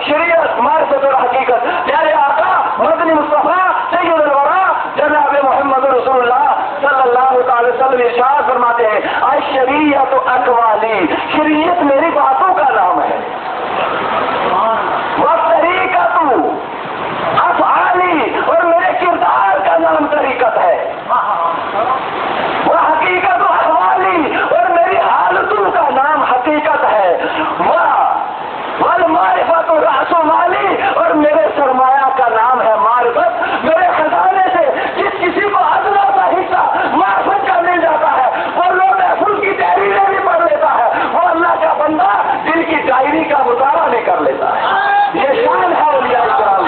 شریعت معرفت اور حقیقت. پیارے آقا مدنی مصطفیٰ سید الورا جناب محمد رسول اللہ صلی اللہ تعالی وسلم ارشاد فرماتے ہیں الشریعت اقوالی، شریعت میری باتوں کا نام ہے. والطریقۃ افعالی، اور میرے کردار کا نام طریقت ہے. وحقیقت احوالی، اور میری حالتوں کا نام حقیقت ہے. والمعرفت رأس مالی، اور میرے سرمایہ کا نام ہے معرفت. میرے خزانے سے جس کسی کو ادنا کا حصہ معرفت کا مل جاتا ہے وہ لوگ محفوظ کی تحریریں بھی پڑھ لیتا ہے، وہ اللہ کا بندہ دل کی ڈائری کا مطالعہ نہیں کر لیتا ہے. یہ شان ہے اولیاء کرام.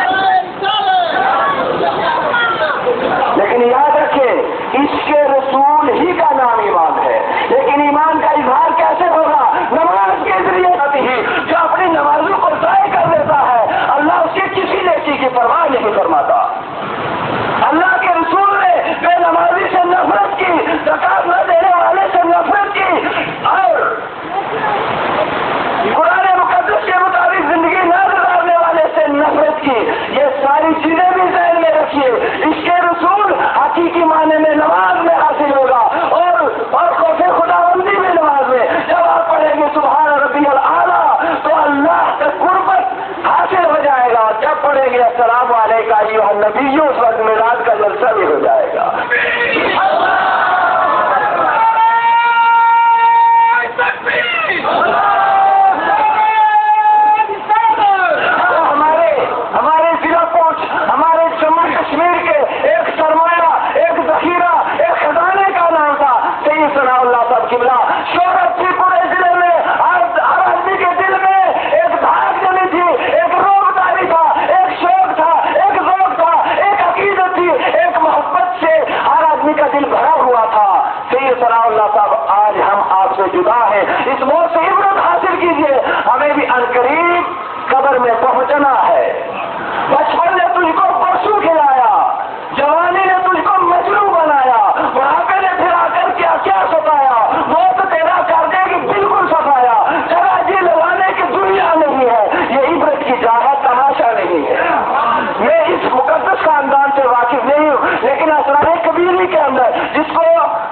لیکن یاد رکھیں عشق رسول ہی کا نام ایمان ہے. لیکن ایمان کا اظہار کیسے ہوگا؟ نماز کے ذریعے ہوتی ہی. جو اپنی نمازوں کو ضائع کر دیتا ہے اللہ اس کی کسی نیکی کی پرواہ نہیں فرماتا. اللہ کے رسول نے بے نمازی سے نفرت کی، زکات نہ دینے والے سے نفرت کی، اور قرآن مقدس کے مطابق زندگی نہ گزارنے والے سے نفرت کی. یہ ساری چیزیں بھی ذہن میں رکھیے. اس کے رسول حقیقی معنی میں نماز میں حاصل ہوگا، اور خوف خداوندی میں نماز میں. جب آپ پڑھیں گے سبحان ربی الاعلیٰ تو اللہ تک قربت حاصل ہو جائے گا. جب پڑھیں گے السلام علیکم ایھا النبی، اس وقت میلاد کا جلسہ بھی ہو جائے گا. ہمارے ضلع پونچھ، ہمارے جموں کشمیر کے ایک سرمایہ، ایک ذخیرہ، ایک خزانے کا نام تھا سید ثناء اللہ صاحب قبلہ. شہرت تھی پورے ضلع میں. ہر آدمی کے دل میں ایک دھاگ جلی تھی، ایک روب داری تھا، ایک شوق تھا، ایک ذوق تھا، ایک عقیدت تھی، ایک محبت سے ہر آدمی کا دل بھرا ہوا تھا. سید ثناء اللہ صاحب آج ہم آپ سے جدا ہیں. اس موت سے عبرت حاصل کیجیے. ہمیں بھی عنقریب قبر میں پہنچنا ہے. بچپن نے تجھ کو پرسو کھلایا، جوانی نے تجھ کو مجنو بنایا، بڑھاپے نے پھر آ کر کیا کیا ستایا، موت تیرا کر دے گی بالکل سفایا. چلا جی لگانے کی دنیا نہیں ہے، یہ عبرت کی جگہ تماشا نہیں ہے. میں اس مقدس خاندان سے واقف نہیں ہوں، لیکن اسرار کبیری کے اندر جس کو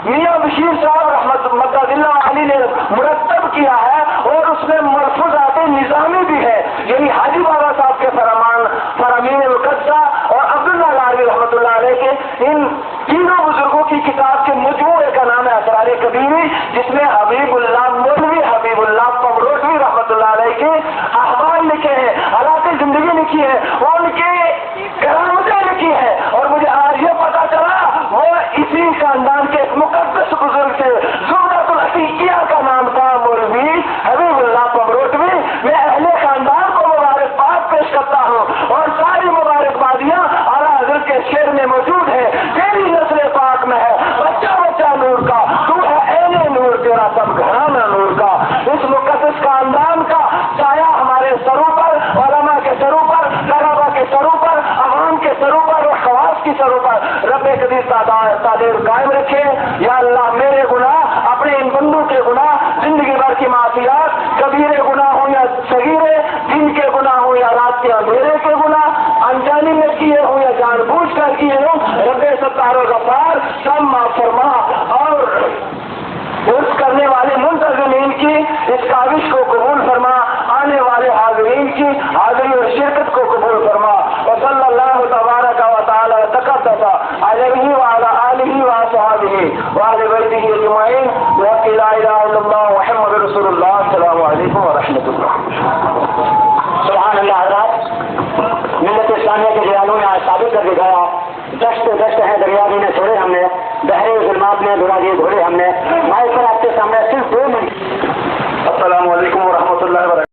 میاں بشیر صاحب رحمت مدد اللہ علی نے مرتب کیا ہے، اور اس میں ملفوظات نظامی بھی ہے. یعنی حاجی بابا صاحب کے فرامین مقدسہ اور عبداللہ لاروی رحمۃ اللہ علیہ کے ان تینوں بزرگوں کی کتاب کے مجموعے کا نام ہے اسرار کبیری، جس میں حبیب اللہ مولوی حبیب اللہ پمروٹوی رحمۃ اللہ علیہ کے احوال لکھے ہیں، حالات زندگی لکھی ہے، وہ ان کی کرامتیں لکھی ہے. اور مجھے آج یہ پتا چلا وہ اسی خاندان کے ایک مقدس بزرگ سے زمرۃ العتیقیہ کا نام تھا مولوی حبیب اللہ پمروٹوی. میں اہل خاندان کو مبارکباد پیش کرتا ہوں، اور ساری مبارکبادیاں اعلیٰ حضرت کے شعر میں موجود ہے. تیری نسل پاک میں ہے بچہ بچہ نور کا، تو ہے عین نور، تیرا سب گھرانہ نور کا. اس مقدس خاندان کا سایہ ہمارے سروں پر، علماء کے سروں پر، طلباء کے سروں پر، عوام کے سروں پر اور خواص کی سروں پر رب قدیر تعدیر قائم رکھے. یا اللہ میرے گناہ، اپنے ان بندوں کے گناہ، زندگی بھر کی معصیات، کبیرے گناہ ہوں یا صغیرے، دن کے گناہ ہوں یا رات کے اندھیرے کے گناہ، انجانی میں کیے ہوں یا جان بوجھ کر کیے ہوں، رب ستار و غفار سب معاف فرما. اور عرض کرنے والے منتظمین کی اس کاوش کو قبول فرما، آنے والے حاضرین کی حاضری اور شرکت کو قبول فرما. وصلی اللہ تبارک و تعالی تقدس علیہ وعلی آلہ واصحابہ وعلی بیتہ اجمعین بحق لا الہ الا اللہ محمد رسول اللہ. السلام علیکم ورحمۃ اللہ. سبحان اللہ. حضرات ملت اسلامیہ کے جوانوں نے آج ثابت کر دکھایا، دشت ہے دریا بھی نے چھوڑے ہم نے، بحر ظلمات میں دھڑا دیے گھوڑے ہم نے. مائک پر آپ کے سامنے صرف 2 منٹ. السلام علیکم ورحمۃ اللہ وبرکاتہ.